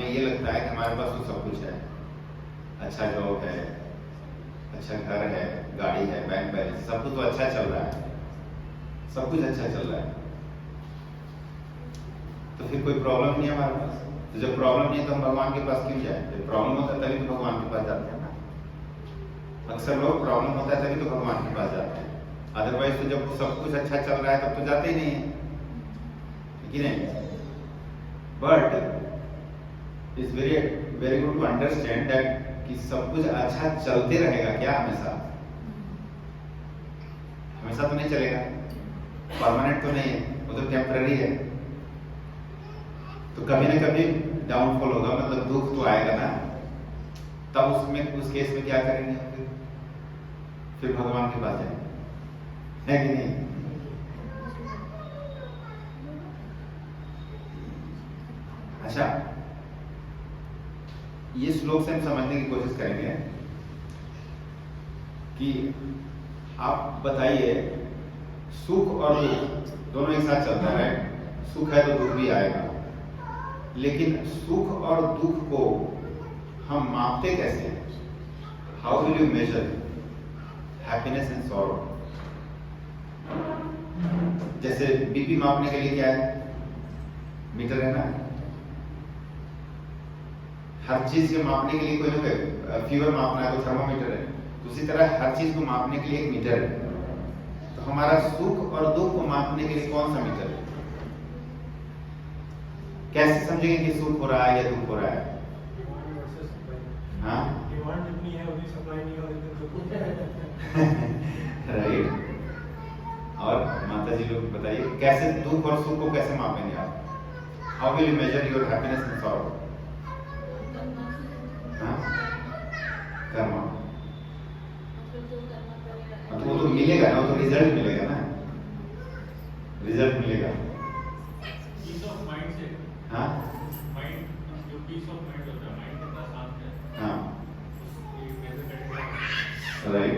ये लगता है कि हमारे पास तो सब कुछ है, अच्छा जॉब है, अच्छा घर है, गाड़ी है, बैंक बैलेंस, सब कुछ तो अच्छा चल रहा है, सब कुछ अच्छा चल रहा है, तो फिर कोई प्रॉब्लम नहीं है हमारे पास। तो जब प्रॉब्लम नहीं है तो हम भगवान के पास क्यों जाए? जब प्रॉब्लम होता है तभी तो भगवान के पास जाते हैं ना। अक्सर लोग प्रॉब्लम होता है तभी तो भगवान के पास जाते हैं, अदरवाइज तो जब सब कुछ अच्छा चल रहा है तब तो जाते ही नहीं है कि नहीं। But it's very very good to understand that कि सब कुछ अच्छा चलते रहेगा क्या हमेशा? हमेशा तो नहीं चलेगा, परमानेंट तो नहीं है, वो तो टेम्पररी है। तो कभी ना कभी डाउनफॉल होगा, मतलब दुख तो आएगा ना, तब उसमें उस केस में क्या करेंगे? फिर भगवान के पास जाएंगे, है कि नहीं? अच्छा, ये श्लोक से हम समझने की कोशिश करेंगे कि आप बताइए, सुख और दुख दोनों एक साथ चलता है, सुख है तो दुख भी आएगा, लेकिन सुख और दुख को हम मापते कैसे हैं? How will you measure happiness and sorrow? जैसे बीपी मापने के लिए क्या है? मीटर है ना। हर चीज को मापने के लिए कोई ना कोई, फीवर मापना है तो थर्मोमीटर है, तो उसी तरह हर चीज को मापने के लिए एक मीटर है। तो हमारा सुख और दुख को मापने के लिए कौन सा मीटर है? कैसे समझेंगे कि सुख हो रहा है या दुख हो रहा है? हाँ, डिमांड जितनी है उतनी सप्लाई नहीं हो राइट। और माता जी लोग बताइए, कैसे दुख और सुख को कैसे मापेंगे आप? How will you major your happiness and sorrow? Karma. तो वो तो मिलेगा ना, वो तो रिजल्ट मिलेगा ना, रिजल्ट मिलेगा। पीस ऑफ माइंड से, हाँ, माइंड जो पीस ऑफ माइंड होता है, माइंड कितना शांत है, हाँ, उसकी कैसे करेंगे? Right,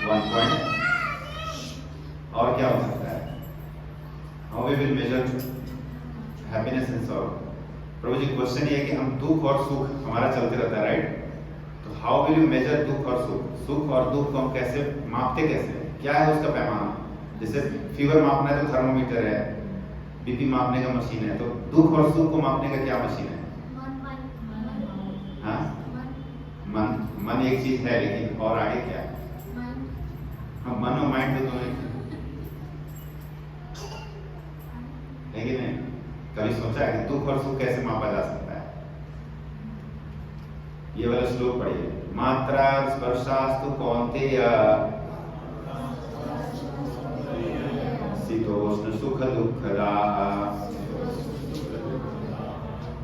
1 point. और क्या हो सकता है? How we will measure happiness and sorrow? प्रभु जी, क्वेश्चन ये है कि हम दुख और सुख हमारा चलते रहता है, राइट? तो हाउ विल यू मेजर दुख और सुख? सुख और दुख को हम कैसे मापते, कैसे, क्या है उसका पैमाना? जैसे फीवर मापना है तो थर्मोमीटर है, बीपी मापने का मशीन है, तो दुख और सुख को मापने का क्या मशीन है? हाँ, मन। मन एक चीज है, लेकिन और आगे क्या है? हम मन और माइंड तो दोनों है कि नहीं? कभी सोचा है कि दुख और सुख कैसे मापा जा सकता है? ये वाला श्लोक पढ़िए, मात्रा स्पर्शास्तु कौन्तेय शीतोष्ण सुख दुःखदाः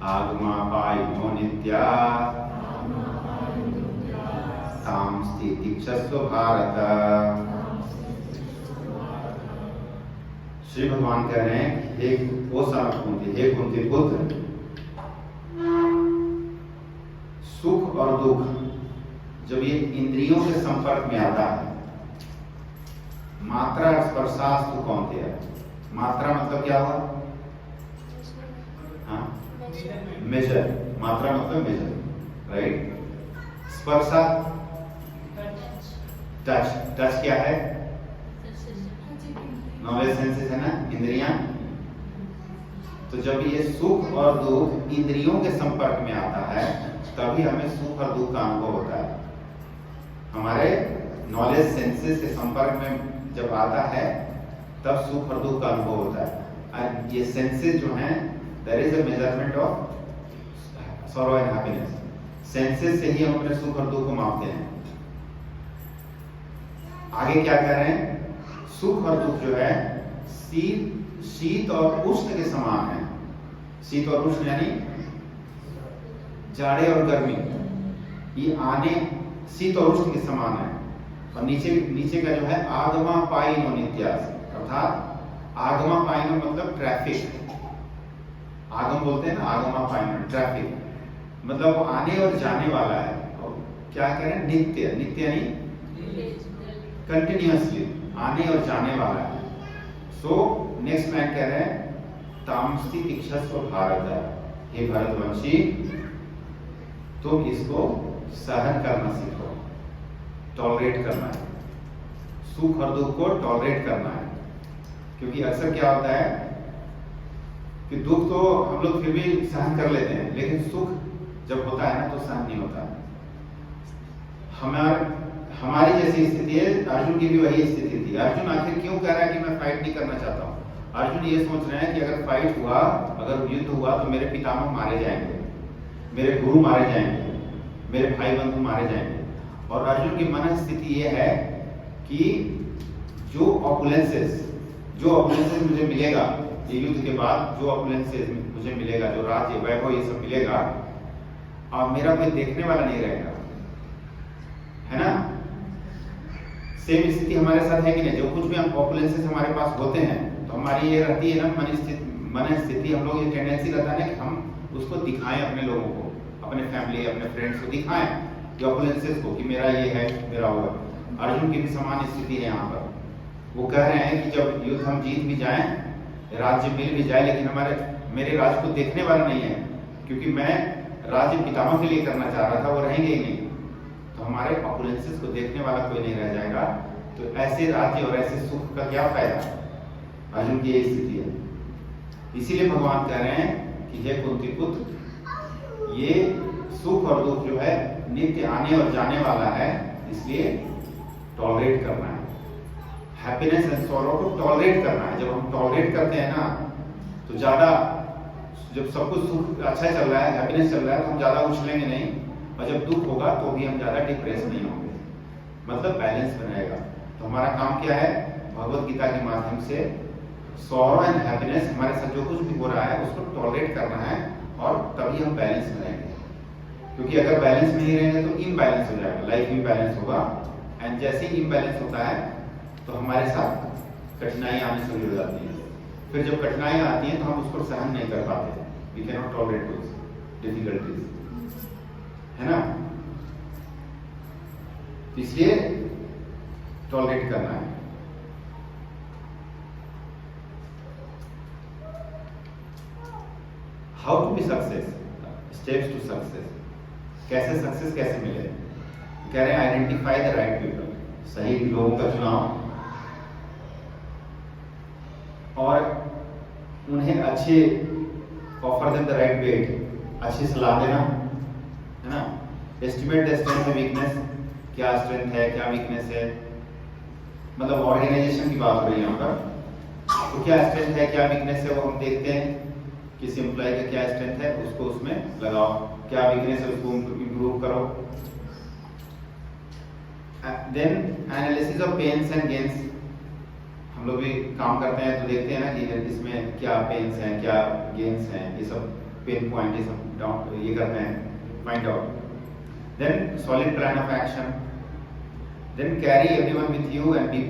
आगमापायिनो नित्या तां स्थितिक्षस्व भारत। श्री भगवान कह रहे हैं, हे कुंती, हे कुंती पुत्र, सुख और दुख जब ये इंद्रियों के संपर्क में आता है, मात्रा स्पर्शास्तु कौन्तेय, मात्रा मतलब क्या हुआ? हाँ, मेजर, मात्रा मतलब मेजर, राइट? स्पर्शा, टच, टच क्या है? नॉलेज सेंसेस है ना, इंद्रियां। तो जब ये सुख और दुख इंद्रियों के संपर्क में आता है, तभी हमें सुख और दुख का अनुभव होता है। हमारे नॉलेज सेंसेस के संपर्क में जब आता है, तब सुख और दुख का अनुभव होता है। और ये सेंसेस जो हैं, there is a measurement of sorrow and happiness. Senses से ही हम अपने सुख और दुख को मापते हैं। आगे क्या कह रहे हैं? सुख और दुख जो है शीत और उष्ण के समान है। शीत और उष्ण यानी जाड़े और गर्मी, ये आने शीत और उष्ण के समान है। और नीचे का जो है आगमा पाइनो नित्यास, अर्थात आगमा पाइनो मतलब ट्रैफिक। आगम बोलते हैं ना, आगमा पाइनो ट्रैफिक, मतलब वो आने और जाने वाला है। और क्या कह रहे हैं? नित्य, नित्य यानी कंटिन्यूअसली आने और जाने वाला है। सो नेक्स्ट लाइन कह रहे हैं, तामस्ति तिक्षस्व भारत, हे भरतवंशी, तुम इसको सहन करना सीखो, टॉलरेट करना है, सुख और दुख को टॉलरेट करना है। क्योंकि अक्सर क्या होता है कि दुख तो हम लोग फिर भी सहन कर लेते हैं, लेकिन सुख जब होता है ना तो सहन नहीं होता। हमारी जैसी स्थिति है, अर्जुन की भी वही स्थिति थी। अर्जुन आखिर क्यों कह रहा है कि मैं फाइट नहीं करना चाहता हूँ? अर्जुन ये सोच रहे हैं कि अगर फाइट हुआ, अगर युद्ध हुआ तो मेरे पितामह मारे जाएंगे, मेरे गुरु मारे जाएंगे, मेरे भाई बंधु मारे जाएंगे। और अर्जुन की मन स्थिति ये है कि जो ऑपुलेंसेस मुझे मिलेगा ये युद्ध के बाद, जो ऑपुलेंसेस मुझे मिलेगा, जो राज्य वैभव ये सब मिलेगा, और मेरा कोई देखने वाला नहीं रहेगा, है ना? सेम स्थिति हमारे साथ है कि नहीं? जो कुछ भी हम ऑपुलेंसेस हमारे पास होते हैं तो हमारी ये रहती है ना मन स्थिति, हम लोग ये टेंडेंसी रहता है ना कि हम उसको दिखाएं अपने लोगों को, अपने फैमिली, अपने फ्रेंड्स को दिखाएं कि ऑपुलेंसेस को कि मेरा ये है, मेरा वो है। अर्जुन की भी समान स्थिति है यहाँ पर। वो कह रहे हैं कि जब युद्ध हम जीत भी जाएं, राज्य मिल भी जाए, लेकिन मेरे राज्य को देखने वाला नहीं है, क्योंकि मैं राज्य पितामह के लिए करना चाह रहा था, वो रहेंगे ही नहीं, तो हमारे ऑपुलेंसेस को देखने वाला कोई नहीं रह जाएगा। तो ऐसे राज्य और ऐसे सुख का क्या फायदा? अर्जुन की यही स्थिति है। इसीलिए भगवान कह रहे हैं कि हे कुंती पुत्र, ये सुख और दुख जो है नित्य आने और जाने वाला है, इसलिए टॉलरेट करना है। हैप्पीनेस एंड सॉरो को टॉलरेट करना है। जब हम टॉलरेट करते हैं ना तो ज्यादा, जब सब कुछ सुख अच्छा चल रहा है, हैप्पीनेस चल रहा है, तो हम ज्यादा उछलेंगे नहीं, और जब दुख होगा तो भी हम ज्यादा डिप्रेस नहीं होंगे, मतलब बैलेंस बनाएगा। तो हमारा काम क्या है? भगवत गीता के माध्यम से सॉरो एंड हैप्पीनेस, हमारे साथ जो कुछ भी हो रहा है उसको टॉलरेट करना है, और तभी हम बैलेंस में रहेंगे। क्योंकि अगर बैलेंस में नहीं रहेंगे तो इम्बैलेंस हो जाएगा, लाइफ इम्बैलेंस होगा। एंड जैसे ही इम्बैलेंस होता है तो हमारे साथ कठिनाई आनी शुरू हो जाती है। फिर जब कठिनाइयां आती हैं तो हम उसको सहन नहीं कर पाते, we can not tolerate those difficulties, है ना? इसलिए टॉलरेट करना है। How to be success, steps to success, कैसे सक्सेस कैसे मिले? कह रहे हैं आइडेंटिफाई द राइट पीपल, सही लोगों का चुनाव, और उन्हें अच्छे offer them the right weight, अच्छी सलाह देना, है ना? Estimate the strength and weakness, क्या स्ट्रेंथ है क्या वीकनेस है, मतलब ऑर्गेनाइजेशन की बात हो रही है यहाँ पर। तो क्या स्ट्रेंथ है क्या वीकनेस है वो हम देखते हैं, किसी एम्प्लॉय का क्या स्ट्रेंथ है उसको उसमें लगाओ, क्या वीकनेस है उसको इम्प्रूव करो। Then analysis of pains and gains, हम लोग भी काम करते हैं तो देखते हैं ना कि इसमें क्या पेन्स हैं क्या गेन्स हैं, ये सब पेन पॉइंट ये सब ये करते हैं, find out. Then solid plan of action, then carry everyone with you and B